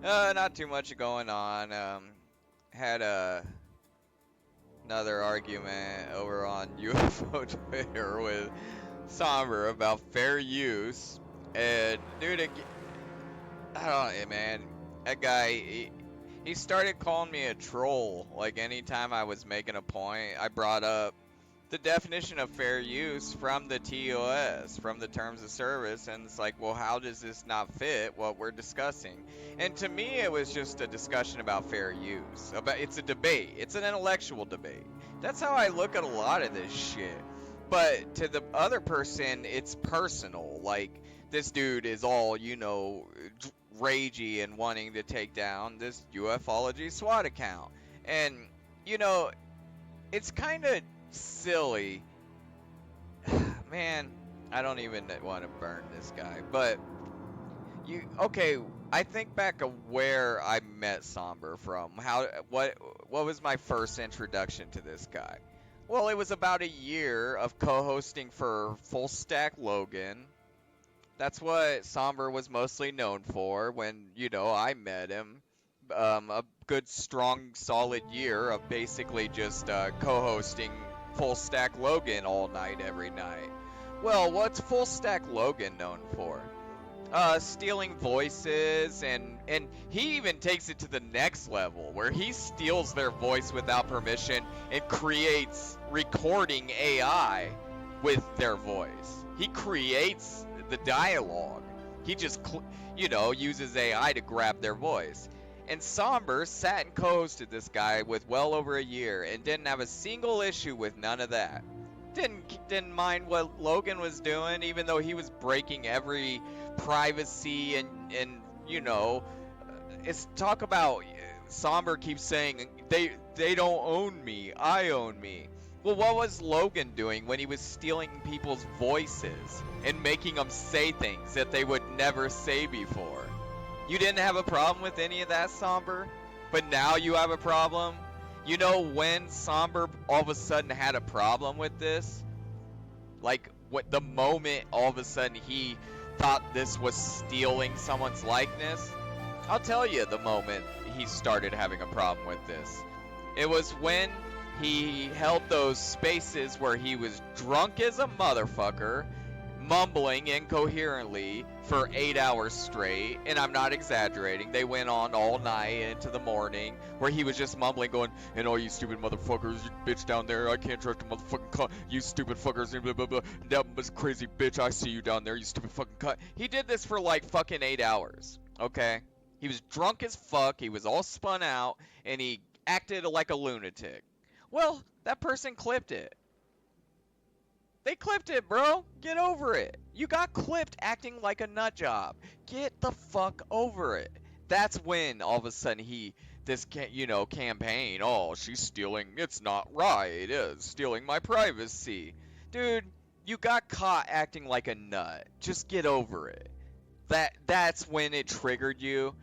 Not too much going on. Had another argument over on UFO Twitter with Somber about fair use, and dude, I don't know, man. That guy, he started calling me a troll. Like anytime I was making a point, I brought up the definition of fair use from the TOS, from the terms of service, and it's like, well, how does this not fit what we're discussing? And to me, it was just a discussion about fair use. It's a debate. It's an intellectual debate. That's how I look at a lot of this shit. But to the other person, it's personal. Like, this dude is all, ragey and wanting to take down this ufology SWAT account. And, you know, it's kind of silly. Man, I don't even want to burn this guy. But, okay, I think back of where I met Somber from. What was my first introduction to this guy? Well, it was about a year of co-hosting for Full Stack Logan. That's what Somber was mostly known for when, I met him. A good, strong, solid year of basically just co-hosting Full Stack Logan all night, every night. Well, what's Full Stack Logan known for? Stealing voices, and he even takes it to the next level where he steals their voice without permission and creates recording AI with their voice. He creates the dialogue. He just, uses AI to grab their voice. And Somber sat and co-hosted this guy with well over a year and didn't have a single issue with none of that. Didn't mind what Logan was doing, even though he was breaking every privacy and it's talk about Somber keeps saying they don't own me, I own me. Well, what was Logan doing when he was stealing people's voices and making them say things that they would never say before? You didn't have a problem with any of that, Somber, but now you have a problem? You know when Somber all of a sudden had a problem with this? Like, what the moment all of a sudden he thought this was stealing someone's likeness? I'll tell you the moment he started having a problem with this. It was when he held those spaces where he was drunk as a motherfucker, mumbling incoherently for 8 hours straight, and I'm not exaggerating. They went on all night into the morning, where he was just mumbling, going, "And all you stupid motherfuckers, you bitch down there, I can't trust a motherfucking cunt, you stupid fuckers, and blah blah blah, that was crazy bitch, I see you down there, you stupid fucking cunt." He did this for like fucking 8 hours, okay? He was drunk as fuck, he was all spun out, and he acted like a lunatic. Well, that person clipped it. They clipped it, bro. Get over it. You got clipped acting like a nut job. Get the fuck over it. That's when all of a sudden campaign. Oh, she's stealing. It's not right. It's stealing my privacy. Dude, you got caught acting like a nut. Just get over it. That's when it triggered you.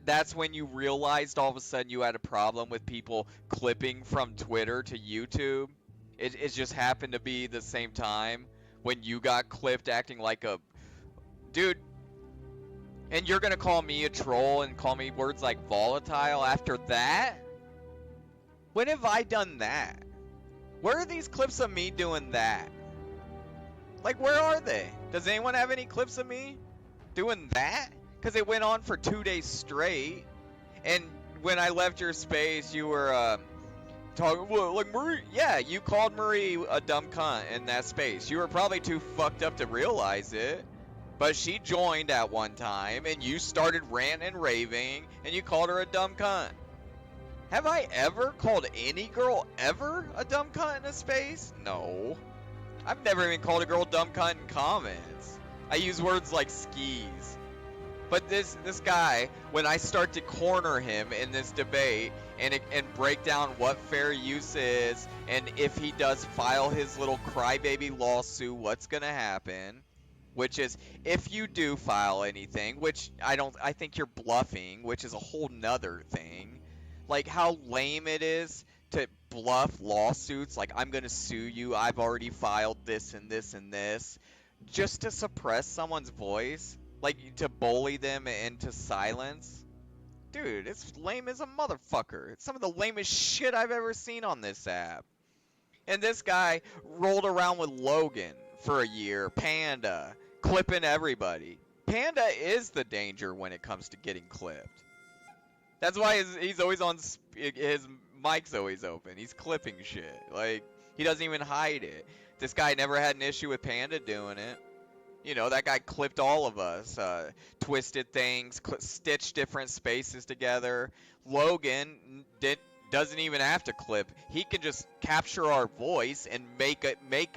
That's when you realized all of a sudden you had a problem with people clipping from Twitter to YouTube? It just happened to be the same time when you got clipped acting like a dude. And you're gonna call me a troll and call me words like volatile after that? When have I done that? Where are these clips of me doing that? Like, where are they? Does anyone have any clips of me doing that? Because it went on for 2 days straight. And when I left your space, you were talking, well, like, Marie. Yeah, you called Marie a dumb cunt in that space. You were probably too fucked up to realize it. But she joined at one time, and you started ranting and raving, and you called her a dumb cunt. Have I ever called any girl ever a dumb cunt in a space? No. I've never even called a girl dumb cunt in comments. I use words like skis. But this guy, when I start to corner him in this debate and break down what fair use is, and if he does file his little crybaby lawsuit, what's gonna happen? Which is, if you do file anything, which I think you're bluffing, which is a whole nother thing. Like, how lame it is to bluff lawsuits, like, I'm gonna sue you, I've already filed this and this and this, just to suppress someone's voice, like, to bully them into silence. dude, it's lame as a motherfucker. It's some of the lamest shit I've ever seen on this app. And this guy rolled around with Logan for a year, Panda, clipping everybody. Panda is the danger when it comes to getting clipped. That's why he's always on, his mic's always open. He's clipping shit. Like, he doesn't even hide it. This guy never had an issue with Panda doing it. You know, that guy clipped all of us, twisted things, stitched different spaces together. Logan doesn't even have to clip. He can just capture our voice and make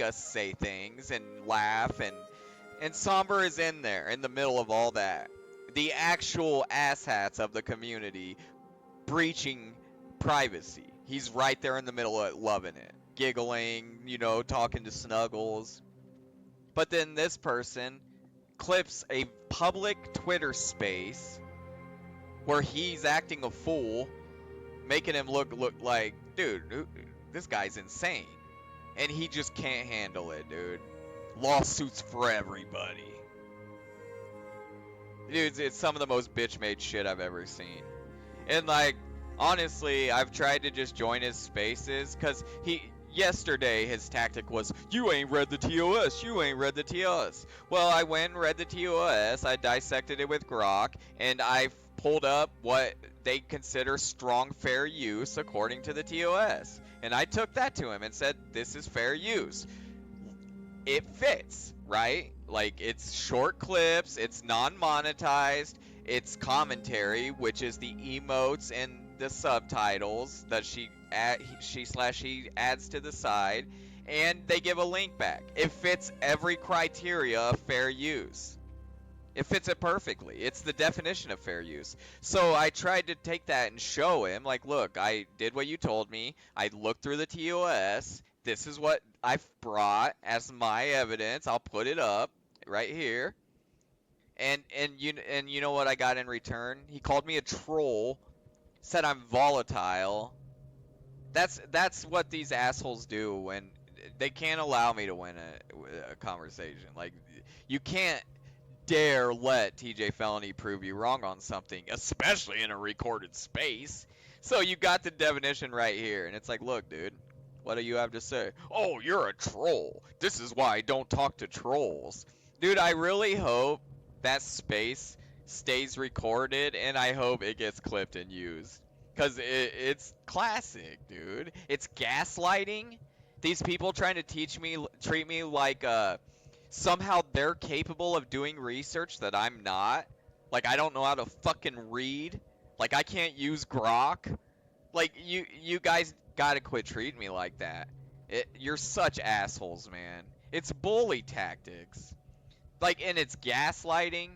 us say things and laugh. And Somber is in there, in the middle of all that. The actual asshats of the community breaching privacy. He's right there in the middle of it, loving it. Giggling, you know, talking to Snuggles. But then this person clips a public Twitter space where he's acting a fool, making him look like, dude, this guy's insane. And he just can't handle it, dude. Lawsuits for everybody. Dude, it's some of the most bitch-made shit I've ever seen. And like, honestly, I've tried to just join his spaces, because yesterday his tactic was, you ain't read the TOS, you ain't read the TOS. Well, I went and read the TOS, I dissected it with Grok, and I pulled up what they consider strong fair use according to the TOS. And I took that to him and said, this is fair use. It fits, right? Like, it's short clips, it's non-monetized, it's commentary, which is the emotes and the subtitles that he adds to the side, and they give a link back. It fits every criteria of fair use. It fits it perfectly. It's the definition of fair use. So I tried to take that and show him, like, look, I did what you told me. I looked through the TOS. This is what I've brought as my evidence. I'll put it up right here. And you know what I got in return? He called me a troll, said I'm volatile. That's what these assholes do when they can't allow me to win a conversation. Like, you can't dare let TJ Felony prove you wrong on something, especially in a recorded space. So you got the definition right here, and it's like, look, dude, what do you have to say? Oh, you're a troll. This is why I don't talk to trolls. Dude, I really hope that space stays recorded, and I hope it gets clipped and used. Because it's classic, dude. It's gaslighting. These people trying to treat me like somehow they're capable of doing research that I'm not. Like, I don't know how to fucking read. Like, I can't use Grok. Like, you guys gotta quit treating me like that. You're such assholes, man. It's bully tactics. Like, and it's gaslighting.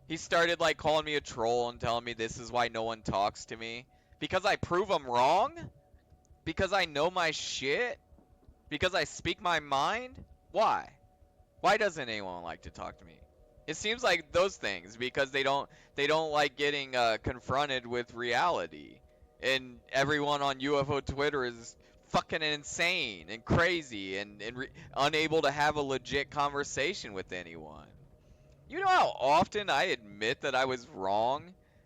He started, like, calling me a troll and telling me this is why no one talks to me. Because I prove I'm wrong? Because I know my shit? Because I speak my mind? Why? Why doesn't anyone like to talk to me? It seems like those things, because they don't like getting confronted with reality. And everyone on UFO Twitter is fucking insane and crazy and unable to have a legit conversation with anyone. You know how often I admit that I was wrong?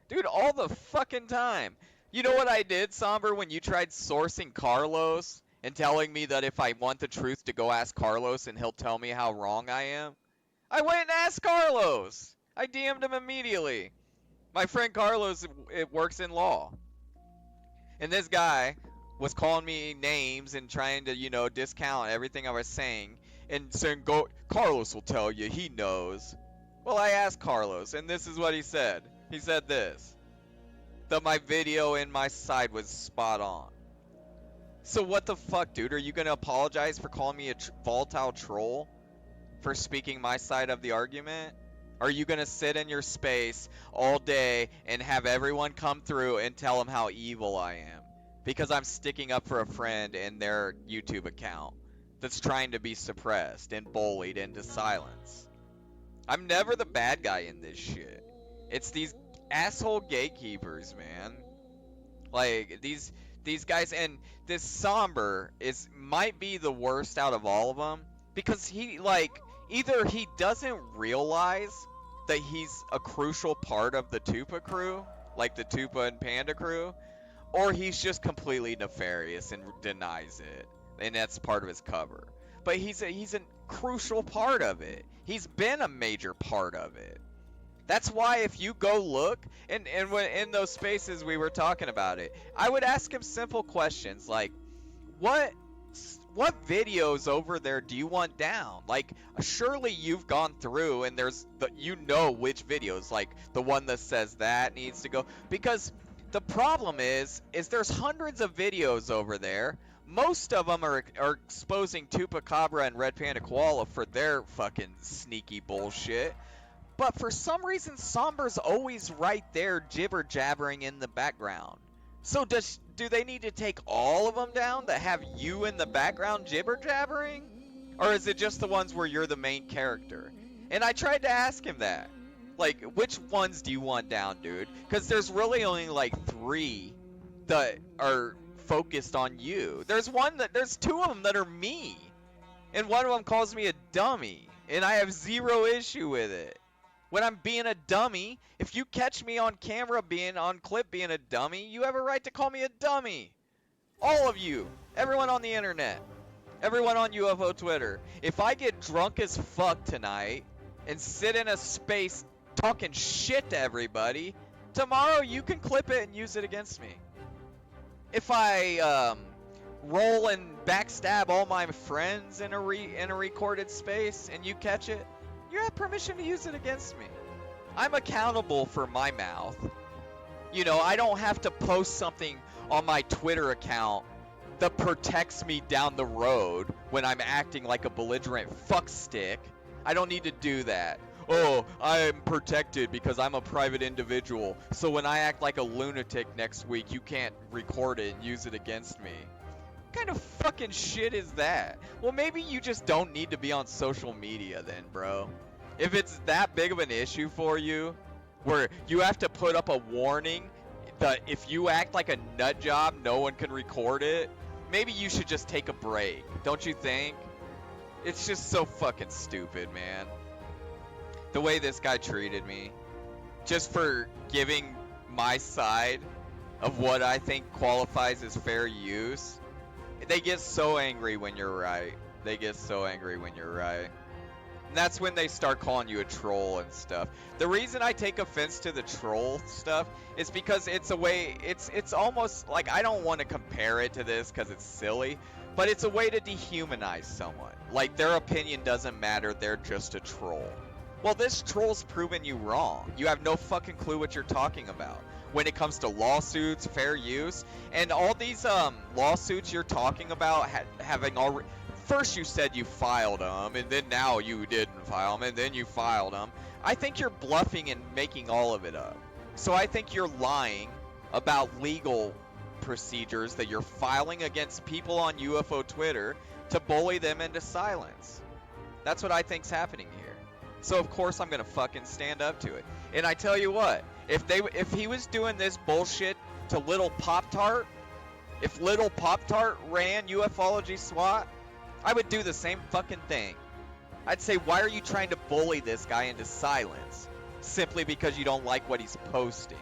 Dude, all the fucking time. You know what I did, Somber, when you tried sourcing Carlos and telling me that if I want the truth to go ask Carlos and he'll tell me how wrong I am? I went and asked Carlos. I DM'd him immediately. My friend Carlos, it works in law. And this guy was calling me names and trying to, you know, discount everything I was saying and saying, "Go, Carlos will tell you, he knows." Well, I asked Carlos, and this is what he said. He said this, that my video in my side was spot on. So what the fuck, dude? Are you gonna apologize for calling me a volatile troll for speaking my side of the argument? Are you gonna sit in your space all day and have everyone come through and tell them how evil I am? Because I'm sticking up for a friend in their YouTube account that's trying to be suppressed and bullied into silence. I'm never the bad guy in this shit. It's these asshole gatekeepers, man. Like, these guys, and this Somber might be the worst out of all of them, because he, like, either he doesn't realize that he's a crucial part of the Tupa crew, like the Tupa and Panda crew, or he's just completely nefarious and denies it, and that's part of his cover. But he's a crucial part of it. He's been a major part of it. That's why if you go look, and when in those spaces we were talking about it, I would ask him simple questions like, what videos over there do you want down? Like, surely you've gone through and there's you know which videos, like the one that says that needs to go, because the problem is there's hundreds of videos over there. Most of them are exposing Tupacabra and Red Panda Koala for their fucking sneaky bullshit. But for some reason, Somber's always right there jibber jabbering in the background. So do they need to take all of them down that have you in the background jibber jabbering? Or is it just the ones where you're the main character? And I tried to ask him that. Like, which ones do you want down, dude? Because there's really only like 3 that are focused on you. There's two of them that are me. And one of them calls me a dummy. And I have 0 issue with it. When I'm being a dummy, if you catch me on camera being on clip being a dummy, you have a right to call me a dummy. All of you. Everyone on the internet. Everyone on UFO Twitter. If I get drunk as fuck tonight and sit in a space talking shit to everybody, tomorrow you can clip it and use it against me. If I roll and backstab all my friends in a recorded space and you catch it, you have permission to use it against me. I'm accountable for my mouth. You know, I don't have to post something on my Twitter account that protects me down the road when I'm acting like a belligerent fuckstick. I don't need to do that. Oh, I'm protected because I'm a private individual, so when I act like a lunatic next week, you can't record it and use it against me. What kind of fucking shit is that? Well, maybe you just don't need to be on social media then, bro. If it's that big of an issue for you, where you have to put up a warning that if you act like a nut job, no one can record it, maybe you should just take a break, don't you think? It's just so fucking stupid, man. The way this guy treated me, just for giving my side of what I think qualifies as fair use. They get so angry when you're right. They get so angry when you're right. And that's when they start calling you a troll and stuff. The reason I take offense to the troll stuff is because it's a way, it's almost like, I don't want to compare it to this because it's silly, but it's a way to dehumanize someone. Like, their opinion doesn't matter, they're just a troll. Well, this troll's proven you wrong. You have no fucking clue what you're talking about when it comes to lawsuits, fair use, and all these lawsuits you're talking about having already. First you said you filed them, and then now you didn't file them, and then you filed them. I think you're bluffing and making all of it up. So I think you're lying about legal procedures that you're filing against people on UFO Twitter to bully them into silence. That's what I think's happening here. So of course I'm gonna fucking stand up to it. And I tell you what, if he was doing this bullshit to Little Pop-Tart, if Little Pop-Tart ran Ufology SWAT, I would do the same fucking thing. I'd say, why are you trying to bully this guy into silence? Simply because you don't like what he's posting.